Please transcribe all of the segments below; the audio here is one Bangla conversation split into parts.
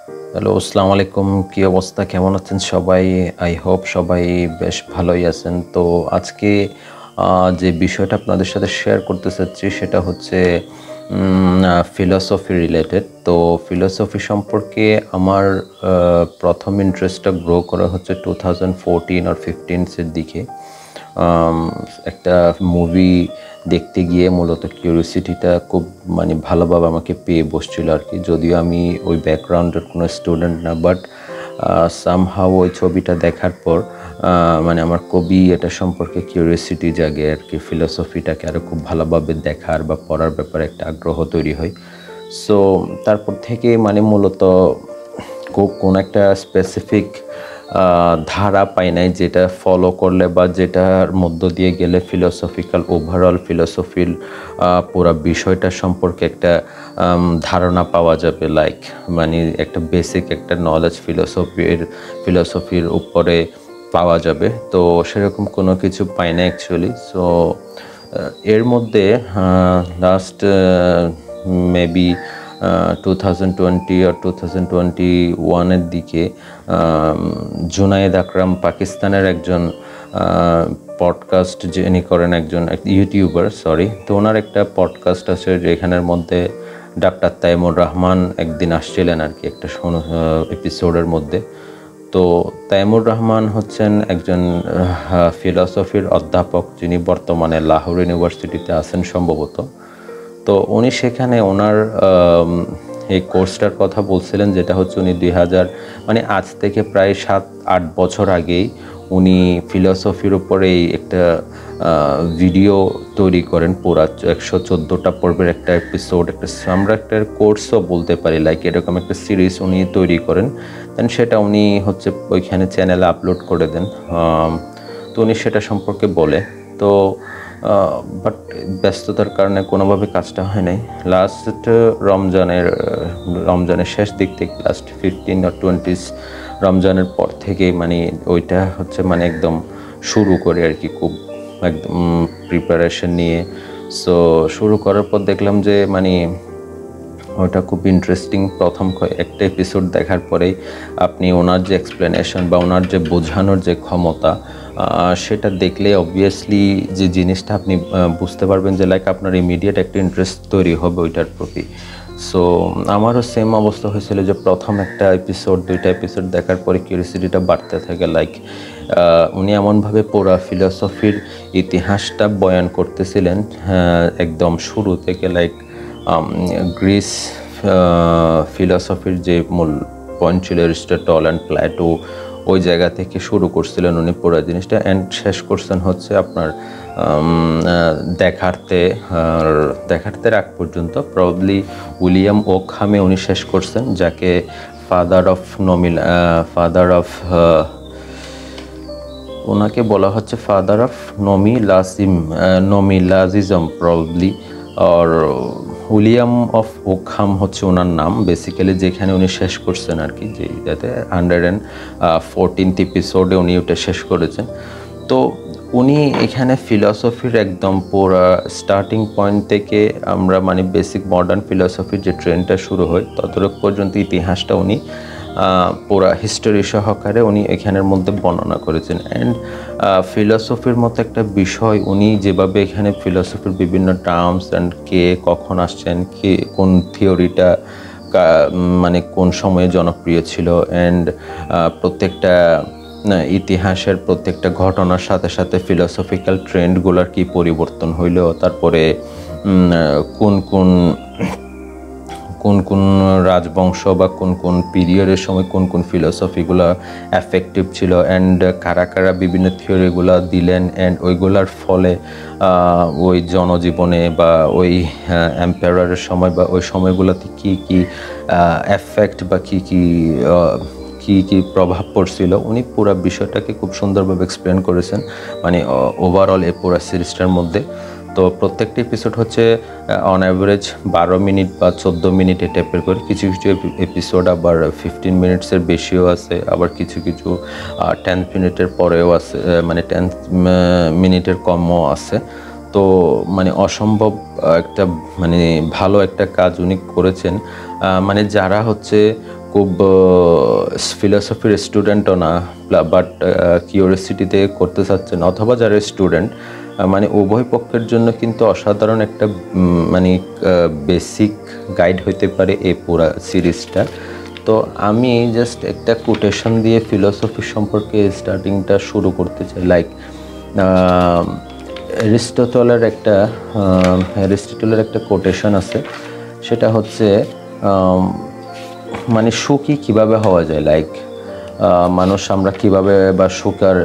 হ্যালো, আসসালামু আলাইকুম। কি অবস্থা, কেমন আছেন সবাই? আই হোপ সবাই বেশ ভালোই আছেন। তো আজকে যে বিষয়টা আপনাদের সাথে শেয়ার করতে চাচ্ছি সেটা হচ্ছে ফিলসফি রিলেটেড। তো ফিলসফি সম্পর্কে আমার প্রথম ইন্টারেস্টটা গ্রো করা হচ্ছে 2014 আর 15 দিকে। একটা মুভি দেখতে গিয়ে মূলত কিউরিওসিটিটা খুব ভালোভাবে আমাকে পেয়ে বসছিল আর কি। যদিও আমি ওই ব্যাকগ্রাউন্ডের কোনো স্টুডেন্ট না, বাট সামহাউ ওই ছবিটা দেখার পর আমার খুবই এটা সম্পর্কে কিউরিওসিটি জাগে আর কি। ফিলোসফিটাকে আরও খুব ভালোভাবে দেখার বা পড়ার ব্যাপারে একটা আগ্রহ তৈরি হয়। সো তারপর থেকে মূলত কোন একটা স্পেসিফিক ধারা পাই নাই যেটা ফলো করলে বা যেটার মধ্য দিয়ে গেলে ফিলোসফিক্যাল ওভারঅল ফিলোসফির পুরো বিষয়টা সম্পর্কে একটা ধারণা পাওয়া যাবে। লাইক একটা বেসিক একটা নলেজ ফিলোসফির উপরে পাওয়া যাবে। তো সেরকম কোনো কিছু পাই না অ্যাকচুয়ালি। সো এর মধ্যে লাস্ট মেবি 2020 আর 2021-এর দিকে জুনায়েদ আকরাম, পাকিস্তানের একজন পডকাস্ট যিনি করেন, একজন ইউটিউবার, তো ওনার একটা পডকাস্ট আছে যেখানের মধ্যে ডাক্তার তাইমুর রহমান একদিন আসছিলেন আর কি একটা এপিসোডের মধ্যে। তো তাইমুর রহমান হচ্ছেন একজন ফিলসফির অধ্যাপক যিনি বর্তমানে লাহোর ইউনিভার্সিটিতে আছেন সম্ভবত। তো উনি সেখানে ওনার এই কোর্সটার কথা বলছিলেন, যেটা হচ্ছে উনি 2000 আজ থেকে প্রায় 7-8 বছর আগেই উনি ফিলসফির উপরেই একটা ভিডিও তৈরি করেন, পুরা 114টা পর্বের একটা এপিসোড, আমরা একটা কোর্সও বলতে পারি, লাইক এরকম একটা সিরিজ উনি তৈরি করেন। দেন সেটা উনি হচ্ছে ওইখানে চ্যানেলে আপলোড করে দেন। তো উনি সেটা সম্পর্কে বলে, তো বাট ব্যস্ততার কারণে কোনোভাবে কাজটা হয় নাই। লাস্ট রমজানের শেষ দিক থেকে লাস্ট 15 or 20 রমজানের পর থেকে ওইটা হচ্ছে একদম শুরু করে আর কি, খুব একদম প্রিপারেশন নিয়ে। সো শুরু করার পর দেখলাম যে ওটা খুব ইন্টারেস্টিং। প্রথম একটা এপিসোড দেখার পরেই আপনি ওনার যে এক্সপ্লেনেশন বা ওনার যে বোঝানোর যে ক্ষমতা, সেটা দেখলে অবভিয়াসলি যে জিনিসটা আপনি বুঝতে পারবেন যে লাইক আপনার ইমিডিয়েট একটা ইন্টারেস্ট তৈরি হবে ওইটার প্রতি। সো আমারও সেম অবস্থা হয়েছিল যে প্রথম একটা এপিসোড, 2টা এপিসোড দেখার পরে কিউরিওসিটিটা বাড়তে থাকে। লাইক উনি এমনভাবে পুরো ফিলসফির ইতিহাসটা বয়ান করতেছিলেন একদম শুরু থেকে, লাইক গ্রিস ফিলসফির যে মূল পয়েন্ট ছিল অ্যারিস্টটল অ্যান্ড প্ল্যাটো, ওই জায়গা থেকে শুরু করছিলেন উনি পুরো জিনিসটা, অ্যান্ড শেষ করছেন হচ্ছে আপনার দেখার্তের আগ পর্যন্ত। প্রবাবলি উইলিয়াম ওকহামে উনি শেষ করছেন, যাকে ওনাকে বলা হচ্ছে ফাদার অফ নমিলাজিজম প্রবাবলি। আর উইলিয়াম অফ ওকহাম হচ্ছে ওনার নাম বেসিক্যালি, যেখানে উনি শেষ করছেন আর কি, যে যাতে 114th এপিসোডে উনি ওটা শেষ করেছেন। তো উনি এখানে ফিলসফির একদম পুরো স্টার্টিং পয়েন্ট থেকে আমরা বেসিক মডার্ন ফিলসফির যে ট্রেন্ডটা শুরু হয় ততটুক পর্যন্ত ইতিহাসটা উনি পুরা হিস্টোরি সহকারে উনি এখানের মধ্যে বর্ণনা করেছেন। অ্যান্ড ফিলসফির মতো একটা বিষয় উনি যেভাবে এখানে ফিলসফির বিভিন্ন টার্মস অ্যান্ড কে কখন আসছেন, কে কোন থিওরিটা কোন সময়ে জনপ্রিয় ছিল, অ্যান্ড প্রত্যেকটা ইতিহাসের প্রত্যেকটা ঘটনার সাথে সাথে ফিলসফিক্যাল ট্রেন্ডগুলোর কি পরিবর্তন হইল, তারপরে কোন কোন রাজবংশ বা কোন পিরিয়ডের সময় কোন ফিলসফিগুলো এফেক্টিভ ছিল, অ্যান্ড কারা বিভিন্ন থিওরিগুলো দিলেন, অ্যান্ড ওইগুলার ফলে ওই জনজীবনে বা ওই এম্পায়ারের সময় বা ওই সময়গুলোতে কি এফেক্ট বা কি প্রভাব পড়ছিল, উনি পুরো বিষয়টাকে খুব সুন্দরভাবে এক্সপ্লেন করেছেন ওভারঅল এই পুরো সিরিজটার মধ্যে। তো প্রত্যেকটা এপিসোড হচ্ছে অন অ্যাভারেজ 12 মিনিট বা 14 মিনিট এই টাইপের করে। কিছু এপিসোড আবার 15 মিনিটসের বেশিও আছে, আবার কিছু 10 মিনিটের পরেও আছে, 10 মিনিটের কমও আছে। তো অসম্ভব একটা ভালো একটা কাজ উনি করেছেন। যারা হচ্ছে খুব ফিলোসফির স্টুডেন্টও না, বাট কিউরিওসিটিতে করতে চাচ্ছেন, অথবা যারা স্টুডেন্ট, মানে উভয় পক্ষের জন্য কিন্তু অসাধারণ একটা মানে বেসিক গাইড হইতে পারে এই পুরা সিরিজটা। তো আমি জাস্ট একটা কোটেশন দিয়ে ফিলোসফি সম্পর্কে স্টার্টিংটা শুরু করতে চাই। লাইক অ্যারিস্টটলের একটা কোটেশন আছে, সেটা হচ্ছে মানে সুখী কিভাবে হওয়া যায়, লাইক মানুষ আমরা কিভাবে, বা সুখ আর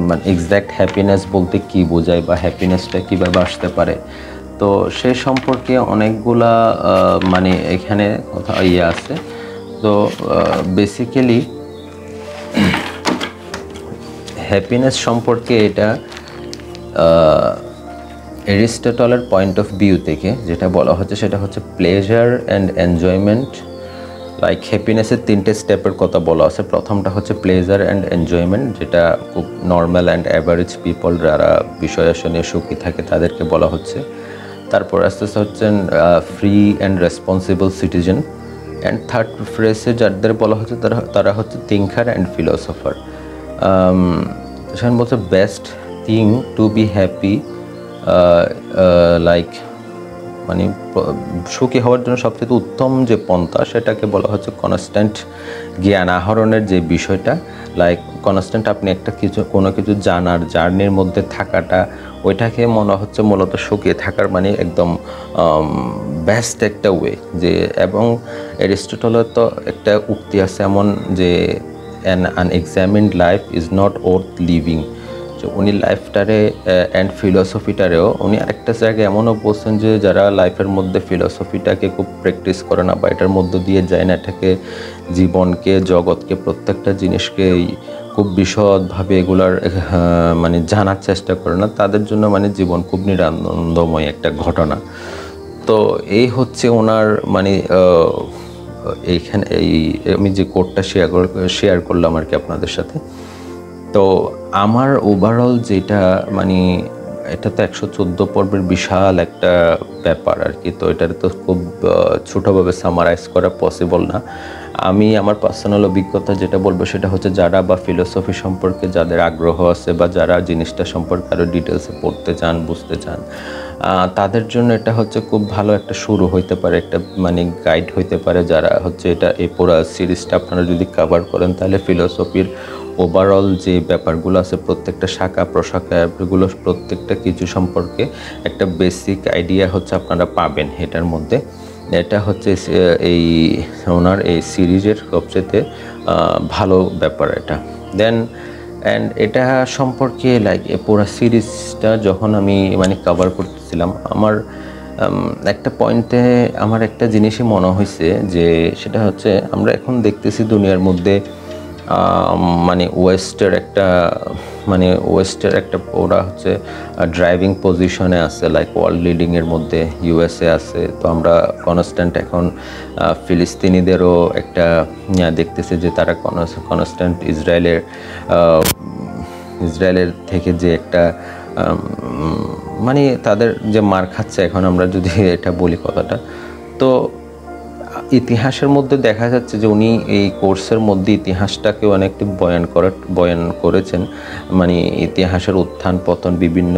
মানে এক্স্যাক্ট হ্যাপিনেস বলতে কি বোঝায়, বা হ্যাপিনেসটা কিভাবে আসতে পারে। তো সেই সম্পর্কে অনেকগুলা মানে এখানে কথা আছে। তো বেসিক্যালি হ্যাপিনেস সম্পর্কে এটা অ্যারিস্টটলের পয়েন্ট অফ ভিউ থেকে যেটা বলা হচ্ছে সেটা হচ্ছে প্লেজার অ্যান্ড এনজয়মেন্ট। লাইক হ্যাপিনেসের 3টে স্টেপের কথা বলা আছে। প্রথমটা হচ্ছে প্লেজার অ্যান্ড এনজয়মেন্ট, যেটা খুব নর্মাল অ্যান্ড অ্যাভারেজ পিপল যারা বিষয় নিয়ে সুখী থাকে তাদেরকে বলা হচ্ছে। তারপর আস্তে আস্তে হচ্ছেন free and responsible citizen. And third ফ্রেজে যাদের বলা হচ্ছে তারা হচ্ছে থিঙ্কার অ্যান্ড ফিলোসফার। সেখানে বলছে best thing to be happy, like মানে সুখী হওয়ার জন্য সবচেয়ে উত্তম যে পন্থা সেটাকে বলা হচ্ছে কনস্ট্যান্ট জ্ঞান আহরণের যে বিষয়টা। লাইক কনস্ট্যান্ট আপনি একটা কোনো কিছু জানার জার্নির মধ্যে থাকাটা, ওইটাকে মনে হচ্ছে মূলত সুখী থাকার মানে একদম বেস্ট একটা ওয়ে। যে এবং অ্যারিস্টটলের তো একটা উক্তি আছে এমন যে an unexamined life is not worth living. তো উনি লাইফটারে অ্যান্ড ফিলোসফিটারেও উনি আরেকটা জায়গায় এমনও বলছেন যে যারা লাইফের মধ্যে ফিলোসফিটাকে খুব প্র্যাকটিস করে না, বা এটার মধ্য দিয়ে যায় না, এটাকে জীবনকে, জগৎকে, প্রত্যেকটা জিনিসকে খুব বিশদভাবে এগুলার মানে জানার চেষ্টা করে না, তাদের জন্য মানে জীবন খুব নিরানন্দময় একটা ঘটনা। তো এই হচ্ছে ওনার মানে এইখানে আমি যে কোডটা শেয়ার করলাম আর কি আপনাদের সাথে। তো আমার ওভারঅল যেটা মানে এটা তো 114 পর্বের বিশাল একটা ব্যাপার আর কি। তো এটার তো খুব ছোটোভাবে সামারাইজ করা পসিবল না। আমি আমার পার্সোনাল অভিজ্ঞতা যেটা বলবো সেটা হচ্ছে যারা বা ফিলোসফি সম্পর্কে যাদের আগ্রহ আছে, বা যারা জিনিসটা সম্পর্কে আরও ডিটেলসে পড়তে চান, বুঝতে চান, তাদের জন্য এটা হচ্ছে খুব ভালো একটা শুরু হইতে পারে, একটা মানে গাইড হইতে পারে। যারা হচ্ছে এটা এই পুরো সিরিজটা আপনারা যদি কভার করেন তাহলে ফিলোসফির ওভারঅল যে ব্যাপারগুলো আছে প্রত্যেকটা শাখা প্রশাখা এগুলো প্রত্যেকটা কিছু সম্পর্কে একটা বেসিক আইডিয়া হচ্ছে আপনারা পাবেন এটার মধ্যে। এটা হচ্ছে এই ওনার এই সিরিজের সবচেয়ে ভালো ব্যাপার এটা। দেন অ্যান্ড এটা সম্পর্কে লাইক এই পুরো সিরিজটা যখন আমি মানে কভার করতেছিলাম, আমার একটা পয়েন্টে আমার একটা জিনিসই মনে হয়েছে, যে সেটা হচ্ছে আমরা এখন দেখতেছি দুনিয়ার মধ্যে মানে ওয়েস্টের একটা ওরা হচ্ছে ড্রাইভিং পজিশনে আছে, লাইক ওয়ার্ল্ড লিডিংয়ের মধ্যে ইউএসএ আছে। তো আমরা কনস্ট্যান্ট এখন ফিলিস্তিনিদেরও একটা দেখতেছি যে তারা কনস্ট্যান্ট ইসরায়েলের থেকে যে একটা মানে তাদের যে মার খাচ্ছে এখন, আমরা যদি এটা বলি কথাটা। তো ইতিহাসের মধ্যে দেখা যাচ্ছে যে উনি এই কোর্সের মধ্যে ইতিহাসটাকে অনেকটি বয়ান করেছেন, মানে ইতিহাসের উত্থান পতন, বিভিন্ন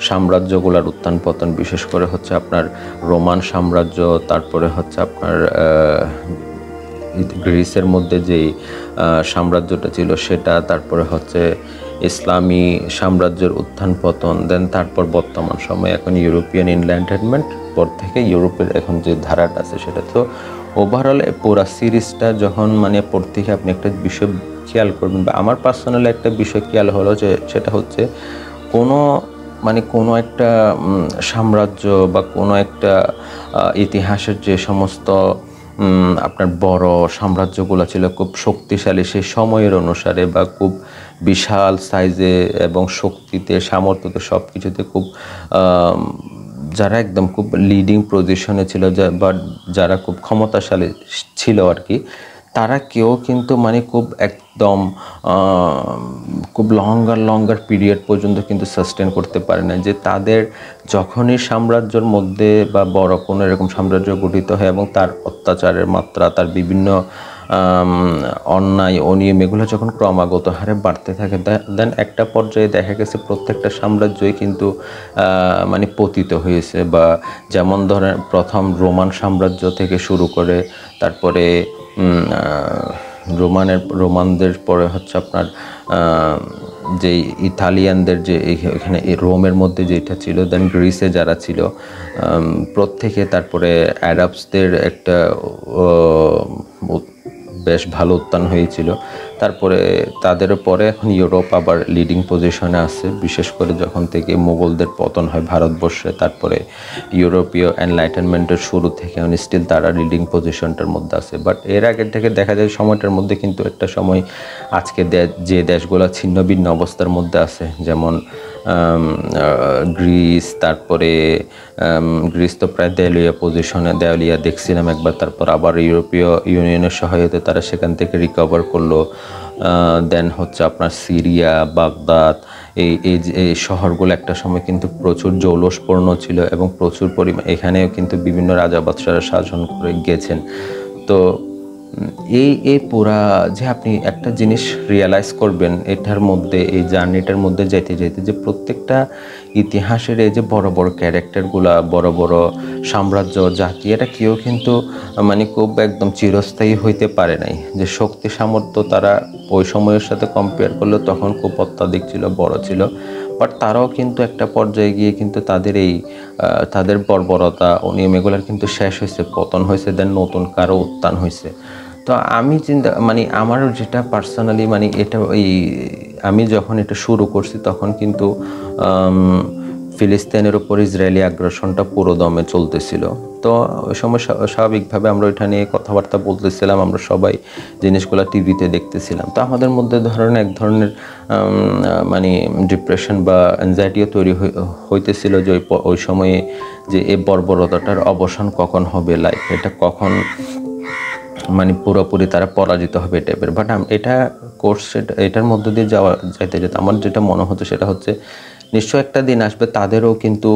সাম্রাজ্যগুলোর উত্থান পতন, বিশেষ করে হচ্ছে আপনার রোমান সাম্রাজ্য, তারপরে হচ্ছে আপনার গ্রিসের মধ্যে যেই সাম্রাজ্যটা ছিল সেটা, তারপরে হচ্ছে ইসলামী সাম্রাজ্যের উত্থান পতন, দেন তারপর বর্তমান সময় এখন ইউরোপিয়ান এনলাইটেনমেন্ট, পর থেকে ইউরোপের এখন যে ধারাটা আছে সেটা। তো ওভারঅল পুরা সিরিজটা যখন মানে পড়তে গিয়ে আপনি একটা বিষয় খেয়াল করবেন, বা আমার পার্সোনালি একটা বিষয় খেয়াল হলো যে সেটা হচ্ছে কোনো একটা সাম্রাজ্য বা কোনো একটা ইতিহাসের যে সমস্ত আপনার বড় সাম্রাজ্যগুলো ছিল খুব শক্তিশালী সেই সময়ের অনুসারে, বা খুব বিশাল সাইজে এবং শক্তিতে, সামর্থ্যতে, সব কিছুতে খুব যারা একদম খুব লিডিং পজিশনে ছিল, বা যারা খুব ক্ষমতাশালী ছিল আর কি, তারা কেউ কিন্তু মানে খুব লঙ্গার পিরিয়ড পর্যন্ত কিন্তু সাস্টেন করতে পারে না। যে তাদের যখনই সাম্রাজ্যের মধ্যে বা বড় কোনো এরকম সাম্রাজ্য গঠিত হয় এবং তার অত্যাচারের মাত্রা, তার বিভিন্ন অন্যায় অনিয়ম এগুলো যখন ক্রমাগত হারে বাড়তে থাকে, দেন একটা পর্যায়ে দেখা গেছে প্রত্যেকটা সাম্রাজ্যই কিন্তু মানে পতিত হয়েছে। বা যেমন ধরেন প্রথম রোমান সাম্রাজ্য থেকে শুরু করে, তারপরে রোমানদের পরে হচ্ছে আপনার যে ইতালিয়ানদের যে এখানে রোমের মধ্যে যেটা ছিল, দেন গ্রিসে যারা ছিল প্রত্যেকে, তারপরে অ্যারাবসদের একটা বেশ ভালো উত্থান হয়েছিল। তারপরে তাদের পরে এখন ইউরোপ আবার লিডিং পজিশনে আছে, বিশেষ করে যখন থেকে মুঘলদের পতন হয় ভারতবর্ষে, তারপরে ইউরোপীয় এনলাইটেনমেন্টের শুরু থেকে স্টিল তারা লিডিং পজিশনটার মধ্যে আছে। বাট এর আগের থেকে দেখা যায় সময়টার মধ্যে কিন্তু একটা সময় আজকে যে দেশগুলো ছিন্ন ভিন্ন অবস্থার মধ্যে আছে, যেমন গ্রিস, তারপরে গ্রিস তো প্রায় দেওয়ালিয়া দেখছিলাম একবার, তারপর আবার ইউরোপীয় ইউনিয়নের সহায়তায় তারা সেখান থেকে রিকভার করলো। দেন হচ্ছে আপনার সিরিয়া, বাগদাদ, এই শহরগুলো একটা সময় কিন্তু প্রচুর জৌলসপূর্ণ ছিল এবং প্রচুর পরিমাণ এখানেও কিন্তু বিভিন্ন রাজা বাদশারা শাসন করে গেছেন। তো এই পুরা যে আপনি একটা জিনিস রিয়েলাইজ করবেন এটার মধ্যে, এই জার্নিটার মধ্যে যেতে যেতে, যে প্রত্যেকটা ইতিহাসের এই যে বড় বড় ক্যারেক্টারগুলা, বড় বড় সাম্রাজ্য জাতি, এটা কেউ কিন্তু মানে খুব একদম চিরস্থায়ী হইতে পারে নাই। যে শক্তি সামর্থ্য তারা ওই সময়ের সাথে কম্পেয়ার করলে তখন খুব অত্যাধিক ছিল, বড় ছিল। বাট তারাও কিন্তু একটা পর্যায়ে গিয়ে কিন্তু তাদের বর্বরতা অনিয়ম এগুলোর কিন্তু শেষ হয়েছে, পতন হয়েছে, দেন নতুন কারো উত্থান হয়েছে। তো আমি মানে আমার যেটা পার্সোনালি মানে এটা আমি যখন এটা শুরু করছি তখন কিন্তু ফিলিস্তিনের উপর ইসরায়েলি আগ্রাসনটা পুরো দমে চলতেছিল। তো ওই সময় স্বাভাবিকভাবে আমরা ওইটা নিয়ে কথাবার্তা বলতেছিলাম, আমরা সবাই জিনিসগুলো টিভিতে দেখতেছিলাম। তো আমাদের মধ্যে এক ধরনের মানে ডিপ্রেশন বা অ্যাংজাইটিও তৈরি হইতেছিল যে ওই সময়ে যে এই বর্বরতাটার অবসান কখন হবে, লাইক এটা কখন মানে পুরোপুরি তারা পরাজিত হবে টাইপের। বাট এটার মধ্যে দিয়ে যাইতে আমার যেটা মনে হতো সেটা হচ্ছে নিশ্চয় একটা দিন আসবে তাদেরও কিন্তু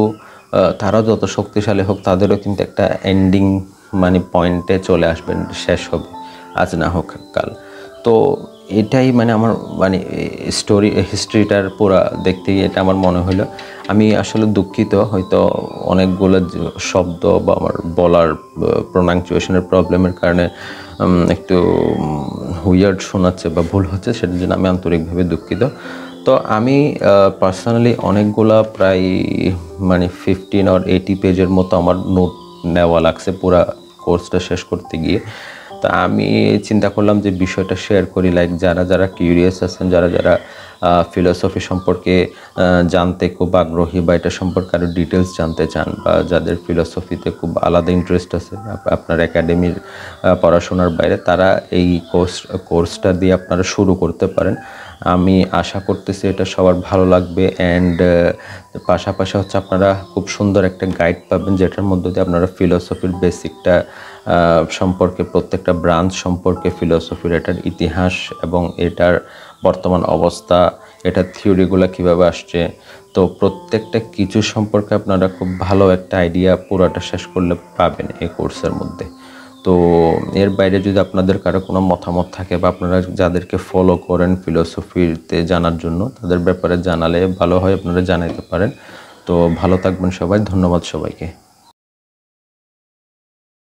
তারা যত শক্তিশালী হোক তাদেরও কিন্তু একটা এন্ডিং মানে পয়েন্টে চলে আসবেন, শেষ হবে, আজ না হোক কাল। তো এটাই মানে আমার মানে হিস্ট্রিটার পুরা দেখতে গিয়ে এটা আমার মনে হলো। আমি আসলে দুঃখিত, হয়তো অনেকগুলো শব্দ বা আমার বলার প্রোনাউন্সিয়েশনের প্রবলেমের কারণে একটু উইয়ার্ড শোনাচ্ছে বা ভুল হচ্ছে, সেটার জন্য আমি আন্তরিকভাবে দুঃখিত। তো আমি পার্সোনালি অনেকগুলা প্রায় মানে 15 or 80 পেজের মতো আমার নোট নেওয়া লাগছে পুরা কোর্সটা শেষ করতে গিয়ে। তা আমি চিন্তা করলাম যে বিষয়টা শেয়ার করি, লাইক যারা কিউরিয়াস আছেন, যারা ফিলোসফি সম্পর্কে জানতে খুব আগ্রহী বা এটা সম্পর্কে আরও ডিটেলস জানতে চান, বা যাদের ফিলোসফিতে খুব আলাদা ইন্টারেস্ট আছে আপনার একাডেমির পড়াশোনার বাইরে, তারা এই কোর্সটা দিয়ে আপনারা শুরু করতে পারেন। আমি আশা করতেছি এটা সবার ভালো লাগবে। অ্যান্ড পাশাপাশি হচ্ছে আপনারা খুব সুন্দর একটা গাইড পাবেন, যেটার মধ্যে দিয়ে আপনারা ফিলোসফির বেসিকটা সম্পর্কে, প্রত্যেকটা ব্রাঞ্চ সম্পর্কে, ফিলোসফির এটার ইতিহাস এবং এটার বর্তমান অবস্থা, এটার থিওরিগুলো কীভাবে আসছে, তো প্রত্যেকটা কিছু সম্পর্কে আপনারা খুব ভালো একটা আইডিয়া পুরোটা শেষ করলে পাবেন এই কোর্সের মধ্যে। তো এর বাইরে যদি আপনাদের কারো কোনো মতামত থাকে বা আপনারা যাদেরকে ফলো করেন ফিলোসফিতে জানার জন্য, তাদের ব্যাপারে জানালে ভালো হয়, আপনারা জানাইতে পারেন। তো ভালো থাকবেন সবাই, ধন্যবাদ সবাইকে।